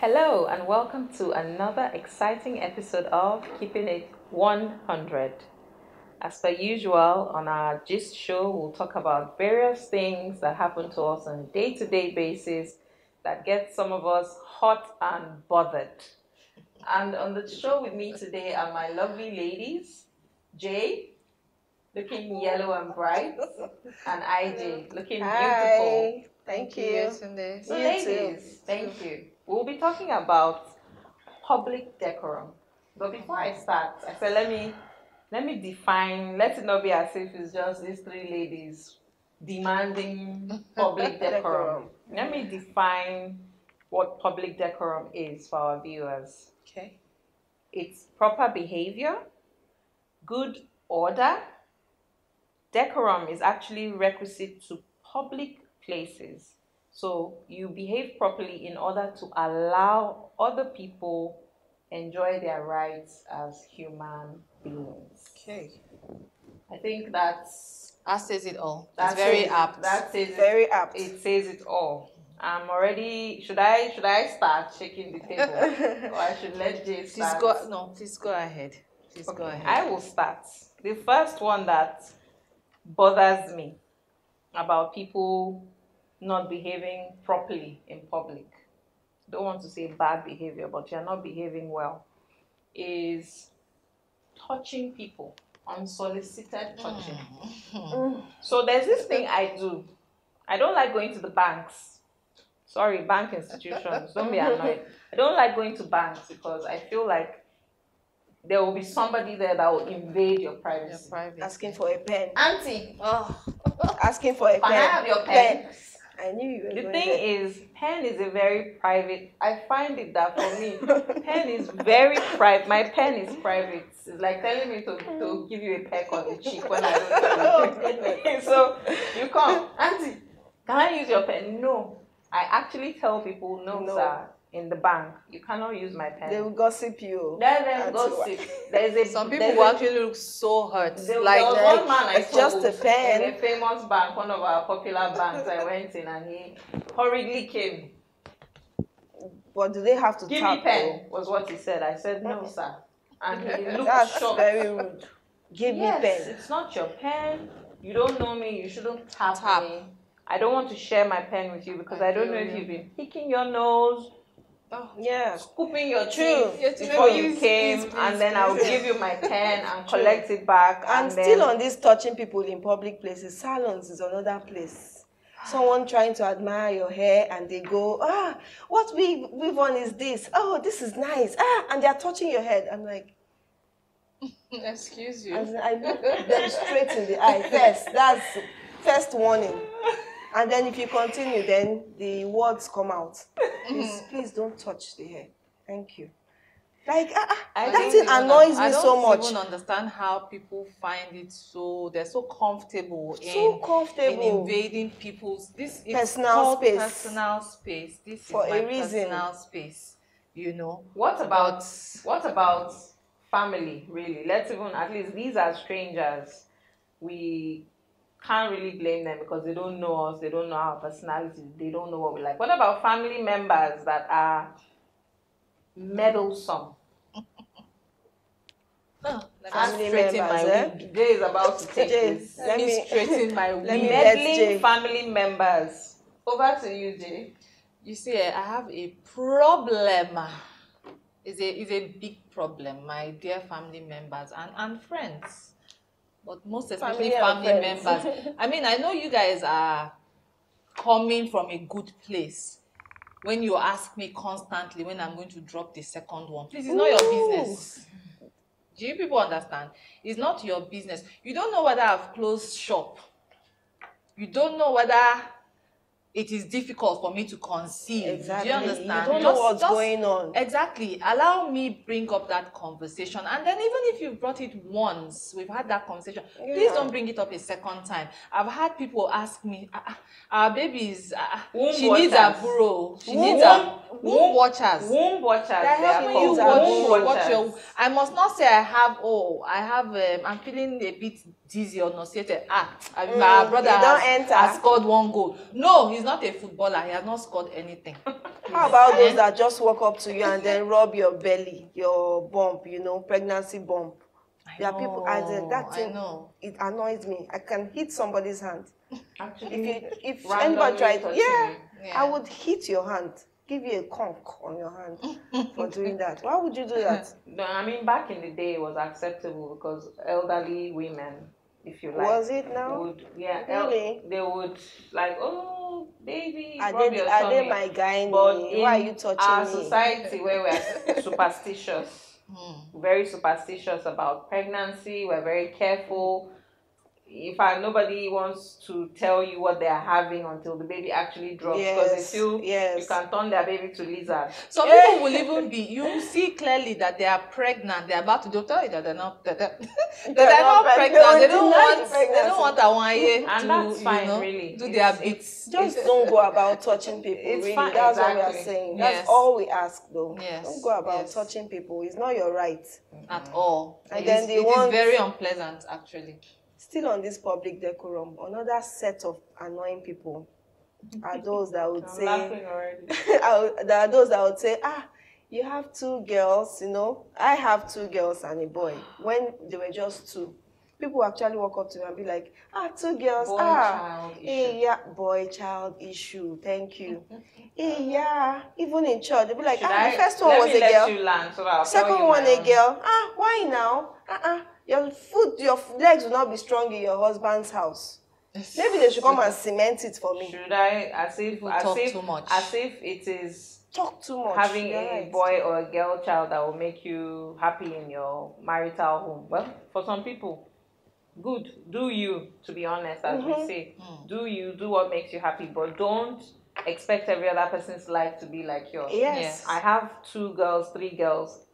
Hello and welcome to another exciting episode of Keeping It 100. As per usual, on our Gist show, we'll talk about various things that happen to us on a day-to-day basis that get some of us hot and bothered. And on the show with me today are my lovely ladies, Jay, looking yellow and bright, and IJ, looking beautiful. Thank you. So ladies, thank you. We'll be talking about public decorum. But before I start, I said let me define, let it not be as if it's just these three ladies demanding public decorum. Let me define what public decorum is for our viewers. Okay. It's proper behavior, good order. Decorum is actually requisite to public places. So you behave properly in order to allow other people enjoy their rights as human beings. Okay. I think that says it all. It's very apt. That says very apt. It says it all. I'm already. Should I start shaking the table, or I should let Jay start? Please go ahead. Go ahead. I will start. The first one that bothers me about people not behaving properly in public, don't want to say bad behavior, but you're not behaving well, is touching people, unsolicited touching. So there's this thing I do. I don't like going to the banks. Sorry, bank institutions, don't be annoyed. I don't like going to banks because I feel like there will be somebody there that will invade your privacy. Asking for a pen. Auntie, asking for a pen. Can I have your pen? I knew you were The going thing there. is, pen is a very private. I find it that for me, pen is very private. My pen is private. It's like telling me to give you a peck on the cheek when I don't know. So you come, Auntie, can I use your pen? No. I actually tell people, no, sir. In the bank, you cannot use my pen. They will gossip you. Let them gossip. Some people will actually look so hurt. There was one man I it's just a pen. in a famous bank, one of our popular banks. I went in and he hurriedly came. But do they have to Give tap me pen, was what he said. I said, no, sir. And he looked That's shocked. very rude. Give me pen. It's not your pen. You don't know me. You shouldn't tap me. I don't want to share my pen with you because I don't know if you've been picking your nose, scooping your teeth before you came, and then I'll give you my pen and collect it back. And still on this touching people in public places, salons is another place. Someone trying to admire your hair and they go, what weave on is this? Oh, this is nice. And they're touching your head. I'm like, excuse you. I look them straight in the eye first. That's first warning. And then if you continue, then the words come out. Please don't touch the hair. Thank you. Like, that thing annoys me so much. I don't even understand how people find it they're so comfortable in invading people's personal space. Personal space. This for is my a reason. Personal space. You know. What about family, really? Let's even, at least these are strangers. We can't really blame them because they don't know us, they don't know our personality, they don't know what we like. What about family members that are meddlesome? I'm straightening my wig. Jay is about to take this. Let me straighten my wig. Meddling family members. Over to you, Jay. You see, I have a problem. It's a big problem, my dear family members and friends. But most especially family members. I mean, I know you guys are coming from a good place when you ask me constantly when I'm going to drop the second one. Please, it's not your business. Do you people understand? It's not your business. You don't know whether I've closed shop. You don't know whether it is difficult for me to conceive. Exactly. Do you understand? You don't know what's going on. Exactly. Allow me bring up that conversation. And then even if you've brought it once, we've had that conversation, please don't bring it up a second time. I've had people ask me, our babies, she needs a burrow. She needs a womb watchers. Womb watchers. They're helping you watch your. I must not say I'm feeling a bit dizzy or nauseated. My brother has scored one goal. No, he's not a footballer. He has not scored anything. How about those that just walk up to you and then rub your belly, your bump, pregnancy bump? There are people, as in that thing, it annoys me. I can hit somebody's hand. Actually, if anybody tried, yeah, I would hit your hand, give you a conk on your hand for doing that. Why would you do that? No, I mean, back in the day, it was acceptable because elderly women, if you like, was it now? Would really? They would like, oh baby, are rub they, your are tummy. they my guy? But in why are you touching our me? society where we're superstitious, very superstitious about pregnancy, we're very careful. In fact, nobody wants to tell you what they are having until the baby actually drops, because they feel you can turn their baby to lizard. Some people will even be, you see clearly that they are pregnant, they're about to do, tell you that they're not pregnant. They don't want a 1 year and that's fine, really. Do their bits. Just don't go about touching people. It's really, fine, that's exactly. what we are saying. That's all we ask, though. Yes. Don't go about touching people. It's not your right at all. And it then is very unpleasant, actually. Still on this public decorum, another set of annoying people are those that would say, there are those that would say, you have 2 girls, I have 2 girls and a boy. When they were just 2, people actually walk up to me and be like, 2 girls, boy child issue, thank you. Even in church, they'll be like, the first one was a girl, second one a girl. Why now? Your legs will not be strong in your husband's house. Maybe they should come and cement it for me. Should I? As if it is talk too much. Having a boy or a girl child that will make you happy in your marital home. Well, for some people, good. Do you, to be honest, as we say. Do you, do what makes you happy, but don't expect every other person's life to be like yours. Yes. I have 2 girls, 3 girls.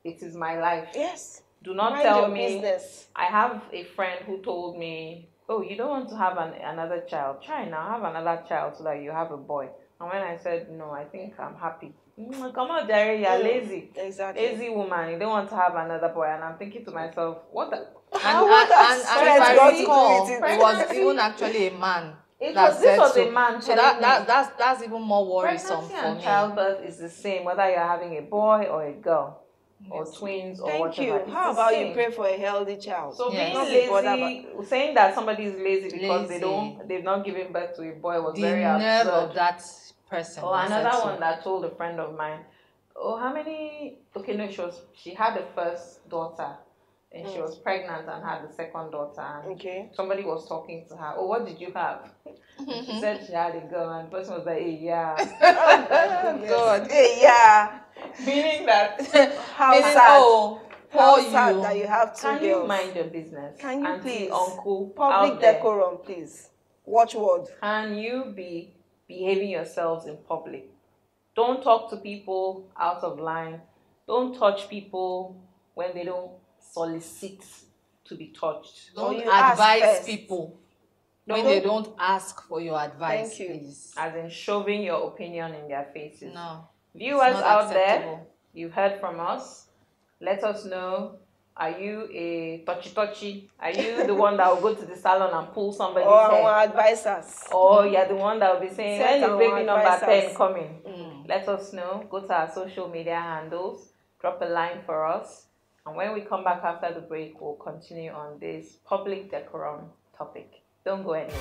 It is my life. Yes. Do not Mind tell your me. Business. I have a friend who told me, oh, you don't want to have another child. Try now, have another child so that you have a boy. And when I said, no, I think I'm happy. Come on, Jerry, you're lazy. Exactly. Lazy woman. You don't want to have another boy. And I'm thinking to myself, what the... And if I recall, it was even actually a man. This was a man. So that's even more worrisome for me. Pregnancy and childbirth is the same, whether you're having a boy or a girl. Or twins or whatever. Thank you. How about you pray for a healthy child? So being lazy, saying that somebody is lazy because they've not given birth to a boy was very absurd. The nerve of that person. Or another one that told a friend of mine, she had the first daughter and she was pregnant and had the second daughter, and somebody was talking to her, what did you have? She said she had a girl, and the person was like, hey, yeah. God. Hey, yeah. Meaning that how sad that you have 2 girls. Can you mind your business? Can you please? Uncle, public decorum, please. Watch word. Can you be behaving yourselves in public? Don't talk to people out of line. Don't touch people when they don't solicit to be touched. Don't advise people when they don't ask for your advice. Thank you. Please. As in shoving your opinion in their faces. No. Viewers out there, you've heard from us. Let us know. Are you a touchy? Are you the one that will go to the salon and pull somebody's hair? Or advise us. Or you're the one that will be saying, when is baby number 10 coming? Let us know. Go to our social media handles. Drop a line for us. And when we come back after the break, we'll continue on this public decorum topic. Don't go anywhere.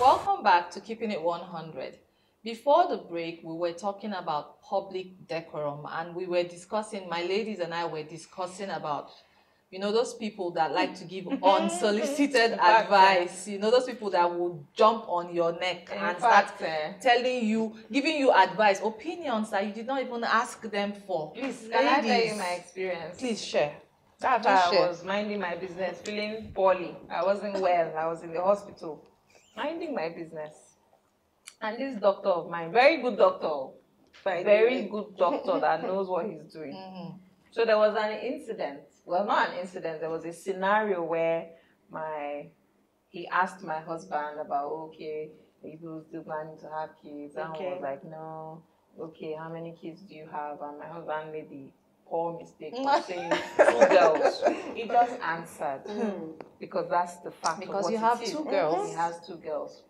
Welcome back to Keeping It 100. Before the break, we were talking about public decorum, and we were discussing, my ladies and I were discussing about, those people that like to give unsolicited advice, those people that will jump on your neck and start telling you, giving you advice, opinions that you did not even ask them for. Please, can I tell you my experience? Please share. That I was minding my business, feeling poorly. I wasn't well. I was in the hospital. Minding my business. And this doctor of mine, very good doctor, very good doctor that knows what he's doing. So there was an incident. Well, not an incident. There was a scenario where he asked my husband about, people still planning to have kids. And I was like, no. Okay, how many kids do you have? And my husband made the poor mistake of saying 2 girls. He just answered because that's the fact. Because of what you have it is. 2 girls. He has 2 girls.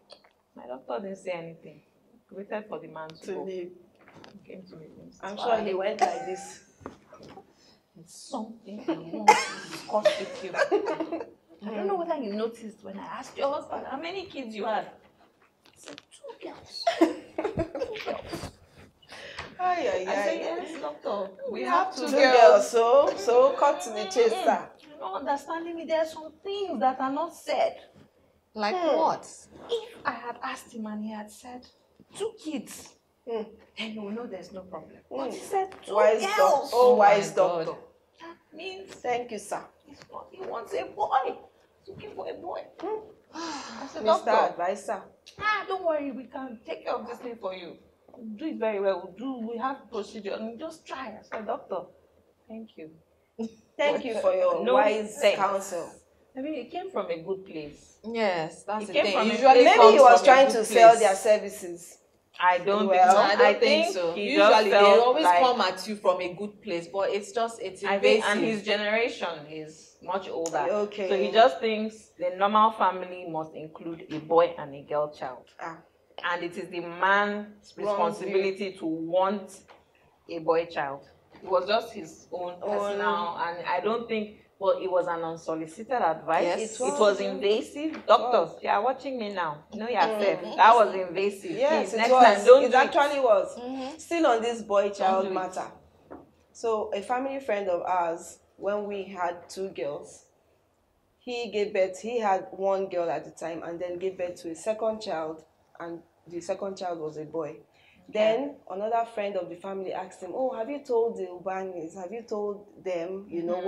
My doctor didn't say anything. Waited for the man to go. leave. He came to meet me. I'm sure he went like this. There's something I want to discuss with you. I don't know whether you noticed when I asked your husband how many kids you had. I said, 2 girls. 2 girls. Ay, ay, I said, ay. yes, doctor. We have have 2 2 girls. So cut to the chase, sir. You're not understanding me. There are some things that are not said. Like what? If I had asked him and he had said 2 kids, then you will know there's no problem. But he said 2 Wise girls. doctor. Oh, wise my God. doctor. That means Thank you, sir. he wants a boy. He's looking for a boy. I said, Mr. doctor, Advisor. don't worry, we can take care of this thing for you. We'll do it very well. We have procedure. And just try. I said, doctor, thank you. Thank you for your No wise thanks. counsel. I mean, it came from a good place. Yes, that's It the came thing. from a Usually place- Maybe he was comes from a trying good to sell place. their services. I don't Well, think so. I don't think so. he just Usually they felt always like- come at you from a good place, but it's I invasive. think, and his generation is much older. Okay. So he just thinks the normal family must include a boy and a girl child. And it is the man's responsibility to want a boy child. It was just his own personal, and I don't think, well, it was an unsolicited advice. Yes. It was invasive. Doctors, you are watching me now. You know yourself. That was invasive. Yes, Please, it next was. time, don't It do actually was. Still on this boy do child it. matter. So a family friend of ours, when we had 2 girls, he gave birth. He had 1 girl at the time, and then gave birth to a second child, and the second child was a boy. Then another friend of the family asked him, "Oh, have you told the Ubanis? Have you told them, you know,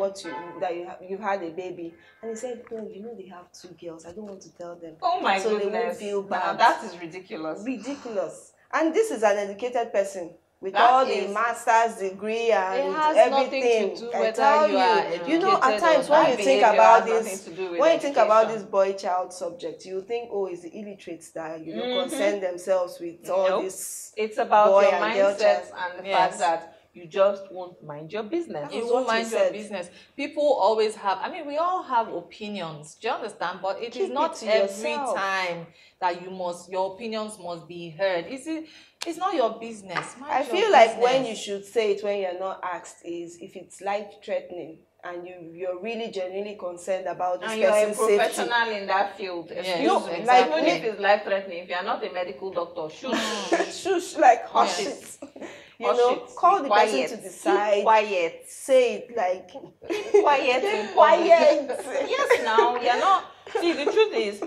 you had a baby?" And he said, "No, you know they have 2 girls. I don't want to tell them." Oh my So goodness. they won't feel Now, bad. that is ridiculous. Ridiculous. And this is an educated person with That all is- the master's degree and It has everything. nothing to do I whether tell you are you know, at educated times or when not. you think Behavior about has nothing this, to do with when you think about education. this boy-child subject, you think, oh, it's the illiterates that concern themselves with all Nope. this. It's about boy your and girl mindset child. and the Yes. fact that you just won't mind your business. That You was won't what you mind your said. business. People always have, I mean, we all have opinions. Do you understand? But it Keep is it not to every yourself. time that your opinions must be heard. It's not your business. Mind I your feel like when business. you should say it when you're not asked is if it's life-threatening and you're really genuinely concerned about this And you're a person's safety. professional in that field. Excuse No, me. exactly. Even if it's life threatening, if you're not a medical doctor, shush. Shush, like hush Yes. it. Hush it. Call Be the quiet. person to Keep decide. quiet. Say it like Quiet. in public. quiet. Yes, now you're not. See, the truth is,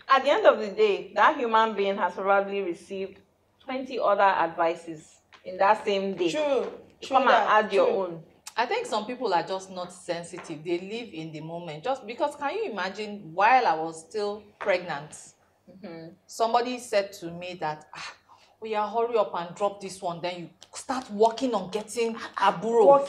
at the end of the day, that human being has probably received 20 other advices in that same day. True. Come and that, add your true. own. I think some people are just not sensitive. They live in the moment. Just because, can you imagine, while I was still pregnant, somebody said to me that, we are hurry up and drop this one. Then you start working on getting a burro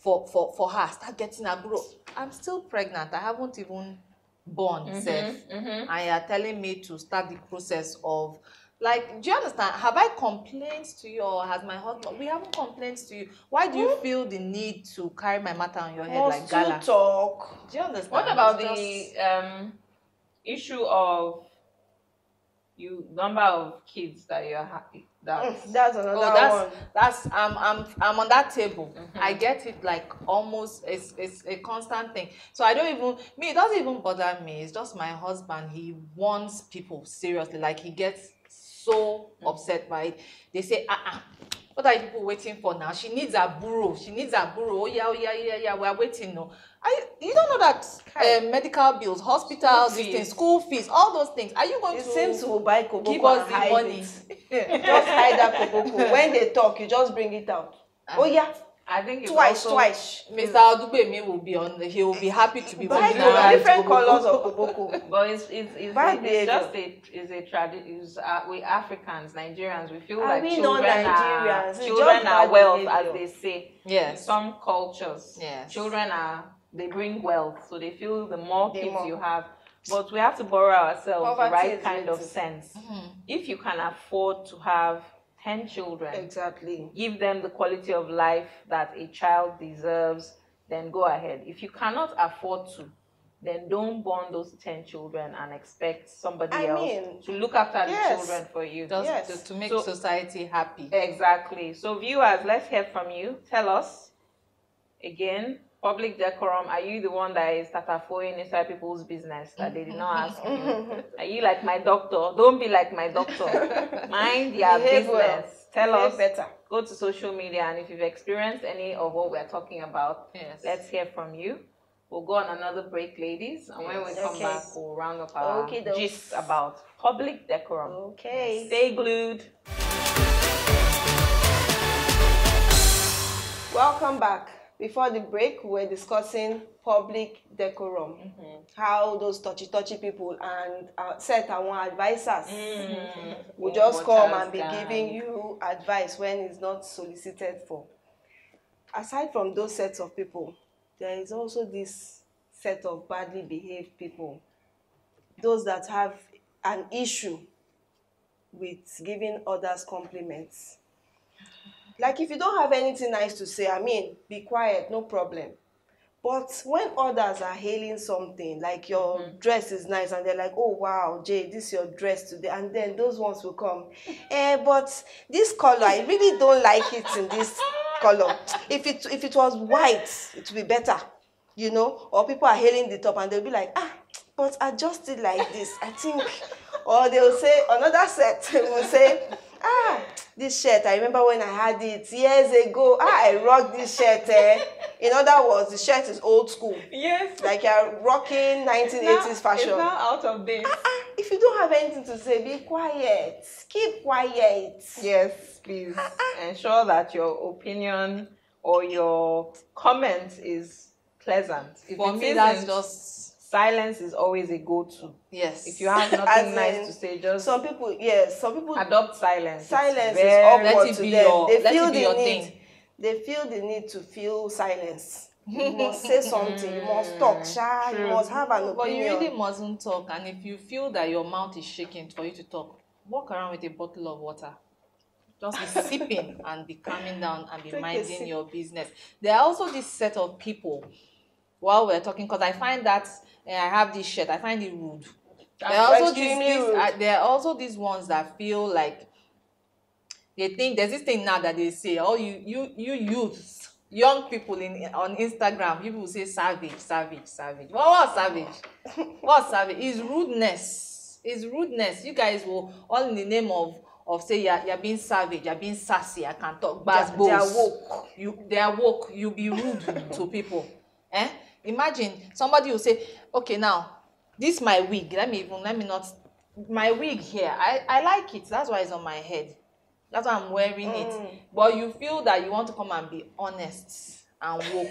for her. Start getting a burro. I'm still pregnant. I haven't even born, self. And you are telling me to start the process of, like, do you understand? Have I complained to you, or has my husband? We haven't complained to you. Why do you feel the need to carry my matter on your head like Must gala? you talk? Do you understand? What about It's the just- issue of number of kids that you're happy? That's another Oh, one. that's I'm on that table. I get it, like almost it's a constant thing. So I don't even it doesn't even bother me. It's just my husband. He wants people seriously. Like, he gets so upset by it. They say, what are you people waiting for now? She needs a burro. She needs a burro. Oh yeah. We're waiting. No, you don't know that medical bills, hospitals, School fees. school fees, all those things. Are you going It to seems to buy koboko give us and the hide money? it. Just hide that koboko. When they talk, you just bring it out. Oh yeah, I think it's twice. Mr. Odugbemi will be on. He will be happy to be Buy putting around different koboko. colors of koboko. But it's Bad just behavior. a tradition. We Africans, Nigerians, we feel Are like we not children Nigerians? It's children just are bad wealth, behavior. as they say. Yes. In some cultures, Yes. children they bring wealth, so they feel the more The kids more. you have. But we have to borrow ourselves the Poverty right is kind of relative. sense. If you can afford to have 10 children, Exactly. give them the quality of life that a child deserves, then go ahead. If you cannot afford to, then don't born those 10 children and expect somebody I else mean, to look after the yes. children for you. Just Yes. to make So- society happy. Exactly. So viewers, let's hear from you. Tell us again, public decorum. Are you the one that is tatafoing inside people's business that they did not ask you? Are you like my doctor? Don't be like my doctor. Mind your Behave business. well. Tell Behave us. better. Go to social media, and if you've experienced any of what we're talking about, Yes. let's hear from you. We'll go on another break, ladies, and when we come Okay. back, we'll round up our Okay, those. gist about public decorum. Okay. Stay glued. Welcome back. Before the break, we were discussing public decorum. How those touchy people and set our advisors will just come and be giving you advice when it's not solicited for. Aside from those sets of people, there is also this set of badly behaved people. Those that have an issue with giving others compliments. Like if you don't have anything nice to say, I mean, be quiet, no problem. But when others are hailing something, like your dress is nice, and they're like, oh wow, Jay, this is your dress today, and then those ones will come, but this color, I really don't like it in this color. If it was white, it would be better, you know. Or people are hailing the top, and they'll be like, but adjust it like this, I think. Or they'll say, another set will say, this shirt, I remember when I had it years ago. I rocked this shirt. In other words, the shirt is old school. Yes. Like you're rocking 1980s fashion. It's now out of date. If you don't have anything to say, be quiet. Keep quiet. Yes, please. Ensure that your opinion or your comment is pleasant. If For it me, that's isn't, just silence is always a go-to. yes. If you have As nothing in, nice to say, just some people adopt silence. silence It's is very- awkward Let it to be them. your- They let feel it be the your need. thing. They feel the need to feel silence. You must say something. You must talk, sha. You True. must have an But you opinion. really mustn't talk, and if you feel that your mouth is shaking for you to talk, walk around with a bottle of water. Just be sipping and be calming down and be Take a minding sip. your business. There are also this set of people, while we're talking, because I find that I have this shirt, I find it rude. There are also Extremely rude. there are also these ones that feel like they think there's this thing now that they say, oh, you youths, young people on Instagram, people will say savage. What's savage? What's savage? It's rudeness. It's rudeness. You guys will all in the name of say you're being savage, you're being sassy, I can talk bad They are woke. They are woke. You be rude to people. Imagine somebody will say, okay, now this my wig. Let me not my wig here. I like it. That's why it's on my head. That's why I'm wearing it. But you feel that you want to come and be honest and woke.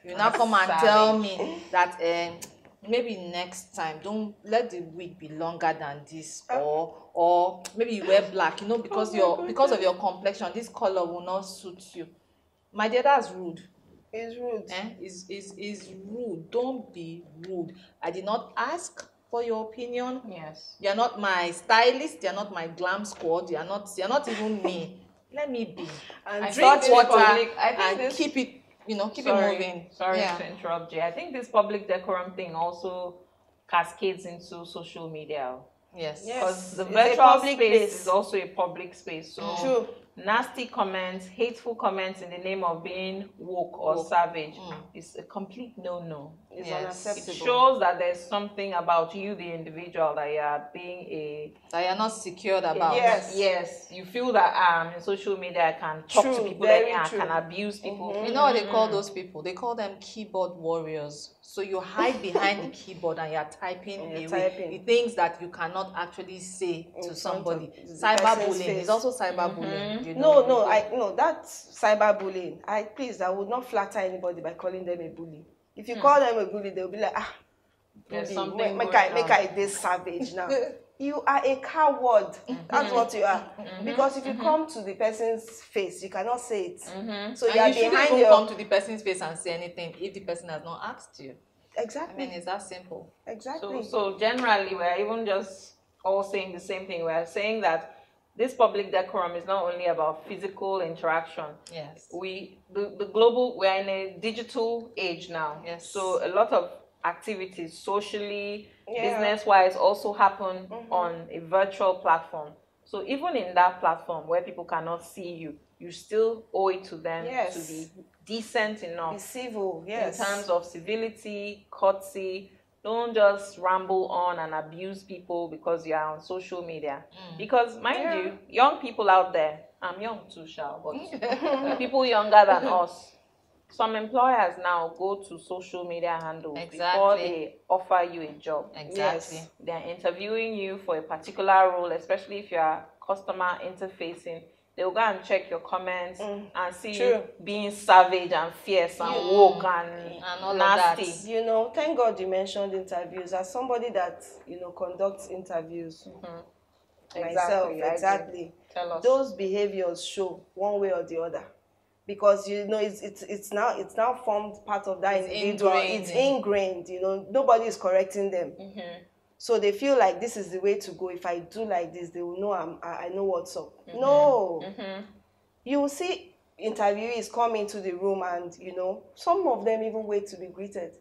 You now come and tell me that maybe next time don't let the wig be longer than this, or maybe you wear black, because because of your complexion, this color will not suit you. My dear, that's rude. It's rude. Is rude. Don't be rude. I did not ask for your opinion. Yes. You're not my stylist, you're not my glam squad, you're not even me. Let me be. And I Drink think water I think and this- keep it, keep it Sorry, moving. sorry Yeah. to interrupt you. I think this public decorum thing also cascades into social media. Yes. Yes. Because the It's a virtual public space place. is also a public space. So True. nasty comments, hateful comments in the name of being woke or savage is a complete no-no. It's Yes. It unacceptable. shows that there's something about you, the individual, that you are being That you're not secured about. Yes. Yes, you feel that in social media I can talk to True, people very anyhow, I true. can abuse people. You know what they call those people? They call them keyboard warriors. So you hide behind the keyboard and you're typing And you're away typing. the things that you cannot actually say In to front somebody. of the person's Cyberbullying face. is also cyberbullying. You No, know? that's cyberbullying. I would not flatter anybody by calling them a bully. If you call them a bully, they'll be like, There's bully, something make going on. I this savage now. You are a coward. That's what you are. Because if you come to the person's face, you cannot say it. So And you are you shouldn't behind even your come to the person's face and say anything if the person has not asked you. I exactly. mean, it's that simple. Exactly. So generally, we're even just all saying the same thing. We're saying that this public decorum is not only about physical interaction. Yes. The global, we're in a digital age now. Yes. So a lot of activities socially, Yeah. business-wise also happen on a virtual platform. So even in that platform where people cannot see you, you still owe it to them Yes. to be decent enough. Be civil, yes. In terms of civility, courtesy. Don't just ramble on and abuse people because you are on social media. Because mind you, young people out there, I'm young too, Shao, but people younger than us, some employers now go to social media handles before they offer you a job. Exactly. Yes. They're interviewing you for a particular role, especially if you are customer interfacing. They'll go and check your comments and see you being savage and fierce and woke and all nasty. of that. You know, thank God you mentioned interviews. As somebody that, you know, conducts interviews myself, exactly. Tell us. Those behaviors show one way or the other. Because, you know, it's now formed part of that individual. It's ingrained, you know, nobody is correcting them. So they feel like this is the way to go. If I do like this, they will know I know what's up. No. You will see interviewees come into the room and, you know, some of them even wait to be greeted.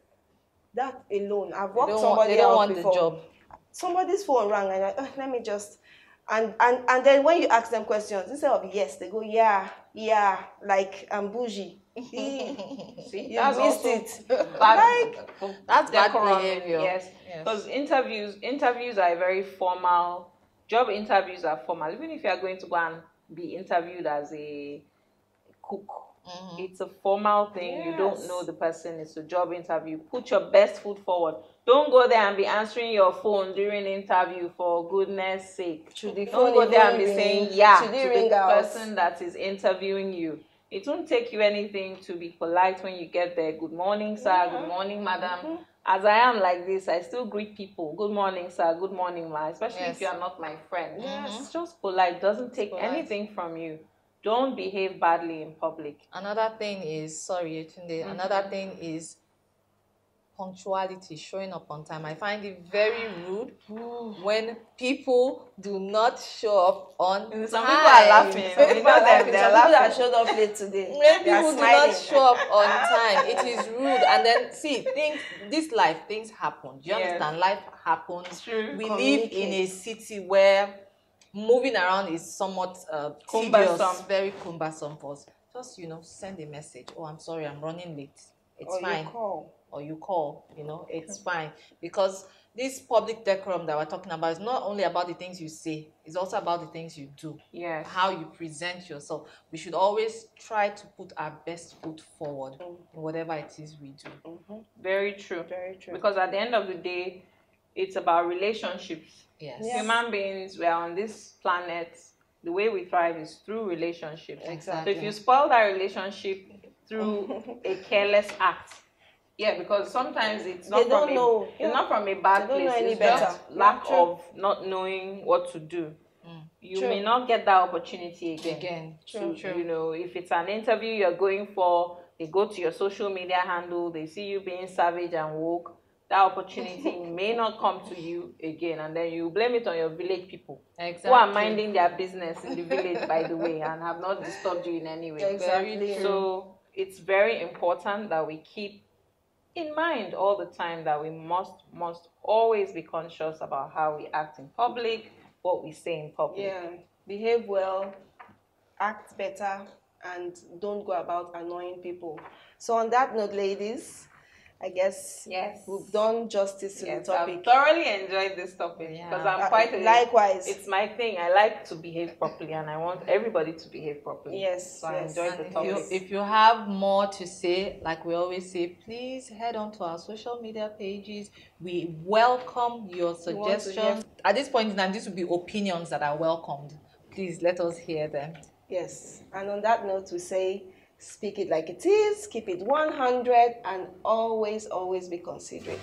That alone. I've worked somebody they don't else want before. the job. Somebody's phone rang and let me just... And then when you ask them questions, instead of yes, they go, yeah, like I'm bougie. See, you missed it. Bad, that's bad decorum, behavior. Yes, because interviews are very formal. Job interviews are formal. Even if you are going to go and be interviewed as a cook, it's a formal thing. You don't know the person. It's a job interview. Put your best foot forward. Don't go there and be answering your phone during interview, for goodness sake. Should the Don't phone go there and be ring? saying yeah Should to it ring the out? person that is interviewing you. It won't take you anything to be polite when you get there. Good morning, sir. Good morning, madam. As I am like this, I still greet people. Good morning, sir. Good morning, ma. Especially if you are not my friend. It's just polite. Doesn't take anything from you. Don't behave badly in public. Another thing is, sorry, Yetunde, another thing is punctuality, showing up on time. I find it very rude when people do not show up on time. Some people are laughing. We know them. They're laughing. Some people that showed up late today. When people do not show up on time, it is rude. And then, see, things happen. Do you understand? Life happens. True. We live in a city where moving around is somewhat tedious, very cumbersome for us. Just, you know, send a message. Oh, I'm sorry, I'm running late. It's fine. You call, you know, it's fine. Because this public decorum that we're talking about is not only about the things you say, it's also about the things you do. Yes. How you present yourself. We should always try to put our best foot forward in whatever it is we do. Very true. Very true. Because at the end of the day, it's about relationships. Yes. Human beings, we are on this planet. The way we thrive is through relationships. Exactly. So if you spoil that relationship through a careless act, because sometimes it's not from a bad place. It's just lack of not knowing what to do. You may not get that opportunity again. True. You know, if it's an interview you're going for, they go to your social media handle, they see you being savage and woke, that opportunity may not come to you again, and then you blame it on your village people who are minding their business in the village, by the way, and have not disturbed you in any way. Exactly. So it's very important that we keep in mind all the time that we must always be conscious about how we act in public, what we say in public. Yeah, behave well, act better, and don't go about annoying people. So on that note, ladies, I guess we've done justice to the topic. I've thoroughly enjoyed this topic because I'm quite likewise. It's my thing. I like to behave properly, and I want everybody to behave properly. Yes. So I enjoyed the topic. If you have more to say, like we always say, please head on to our social media pages. We welcome your suggestions. At this point in time, these will be opinions that are welcomed. Please let us hear them. Yes. And on that note, we say, speak it like it is, keep it 100, and always be considerate.